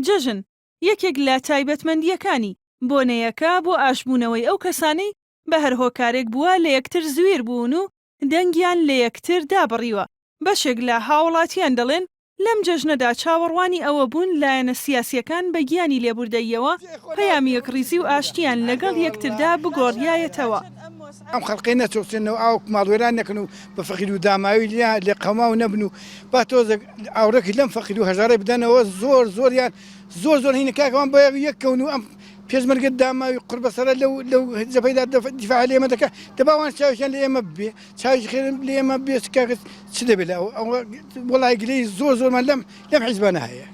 جەژن یەکێک لە تایبەتمەندیەکانی بۆنەیەکە بۆ ئاشبوونەوەی ئەو کەسانەی بە هەر هۆکارێک بووە لە یەکتر زویر بوون و دەنگیان لە یەکتر دابڕیوە. بەشێک لە هاوڵاتیان دەڵێن لەم جەژنەدا چاوەڕوانی ئەوە بوون لایەنە سیاسیەکان بە گیانی لێبوردەیەوە پەیامی یەکڕیزی و ئاشتیان لەگەڵ یەکتردا بگۆڕیایەتەوە. ئەم خەڵقی نەچۆچێنەوە ئاو ماڵوێران نەکەن و بە فەقیر و داماوی لێ قەماو نەبن و با تۆزە ئاورەکی لەم فەقیر و هەژارە بدەنەوە زۆریان زۆر هینە کاکەوان بۆ یەککەون و ئەم پێشمەرگت داماوی قوربەسەرە لەو جەپەیدا دیفاع لە ئێمە دەکە دەباوان چاویان لە ئێمە بێ چاوی خێرم لە ئێمە بێ کاکە چ دەبێت وەڵای گلەی زۆرمان لەم حیزبانە هەیە.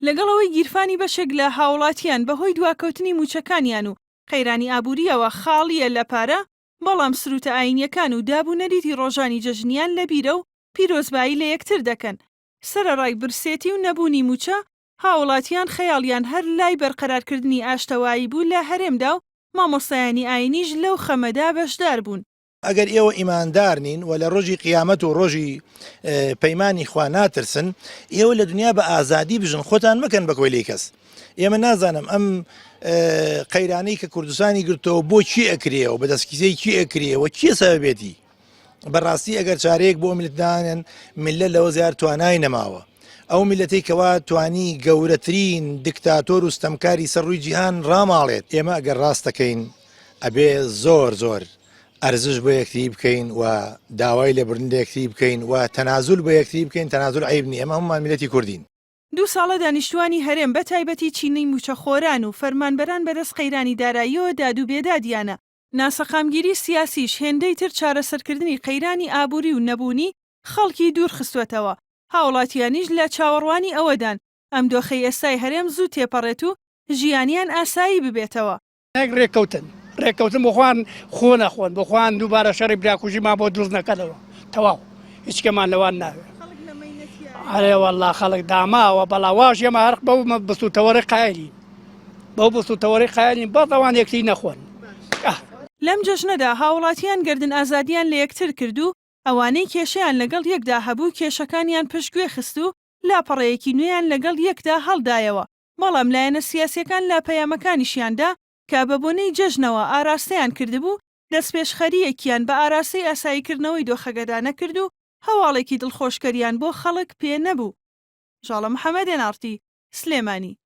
لەگەڵەوەی گیرفانی بەشێک لە هاوڵاتیان بەهۆی دواکەوتنی موچەکانیان و قەیرانی ئابووریەوە خاڵیە لە پارە، بەڵام سروتە ئاینیەکان و دابوونەریتی ڕۆژانی جەژنیان لە بیرە و پیرۆزبایی لە یەکتر دەکەن. سەرەڕای برسێتی و نەبوونی موچە هاوڵاتیان خەیاڵیان هەر لای بەرقەرارکردنی ئاشتەوایی بوو لە هەرێمدا و مامۆستایانی ئاینیش لەو خەمەدا بەشدار بوون. ئەگەر ئێوە ئیماندار نین و لە ڕۆژی قیامەت و ڕۆژی پەیمانی خوا ناترسن، ئێوە لە دنیا بە ئازادی بژن، خۆتان مەکەن بە کۆی لێی کەس. ئێمە نازانم ئەم قەیرانەی کە کوردستانی گرتەوە بۆ چی ئەکرێەوە بە دەستکیزەی چی ئەکرێەوە چیە سەبەبێتی؟ بەڕاستی ئەگەر چارەیەک بۆ میلتدانن میلە لەوە زیار توانای نەماوە. ئەو میلەتەی کەوا توانی گەورەترین دکتاتۆر و ستەمکاری سەرڕووی جیهان ڕاماڵێت. ئێمە ئەگەر ڕاستەکەین ئەبێ زۆر ئەرزش بۆ یەکتری بکەین و داوای لێبوردن لە یەکتری بکەین و تەنازول بە یەکتری بکەین. تەنازول عیب نیە، ئەمە هەمومان میلەتی کوردین. 2 ساڵە دانیشتوانی هەرێم بە تایبەتی چینەی موچەخۆران و فەرمانبەران بەدەست قەیرانی داراییەوە داد و بێدادیانە. ناسەقامگیری سیاسیش هێندەی تر چارەسەرکردنی قەیرانی ئابووری و نەبوونی خەڵکی دوور خستوەتەوە. هاوڵاتیانیش لە چاوەڕوانی ئەوەدان ئەم دۆخەی ئێستای هەرێم زوو تێپەڕێت و ژیانیان ئاسایی ببێتەوە. ڕێککەوتن بخواان خۆ نەخۆن بخواان دووبارە شەڕی براکوژیمان بۆ دروست نەکەنەوە تەواو هیچکەمان لەوان ناوێت. ئەرێ وەڵڵا خەڵک داماوە بەڵاواش ئێمە هەرق بەو بەسوتەوەڕی قایلین بەو بەسوتەوەڕی قایلین بەڵەوان یەکتی نەخۆن. لەم جەژنەدا هاوڵاتیان گردن ئازادیان لە یەکتر کرد و ئەوانەی کێشەیان لەگەڵ یەکدا هەبوو کێشەکانیان پشتگوێ خست و لاپەڕەیەکی نوێیان لەگەڵ یەکدا هەڵدایەوە. بەڵام لایەنە سیاسیەکان لا پەیامەکانیشیاندا کە بە بۆنەی جەژنەوە ئاراستەیان کردبوو دەستپێشخەریەکیان بە ئاراسەی ئاساییکردنەوەی دۆخەگەدانە کرد و هەواڵێکی دڵخۆشکەریان بۆ خەڵک پێ نەبوو. ژاڵە محەممەد نارتی، سلێمانی.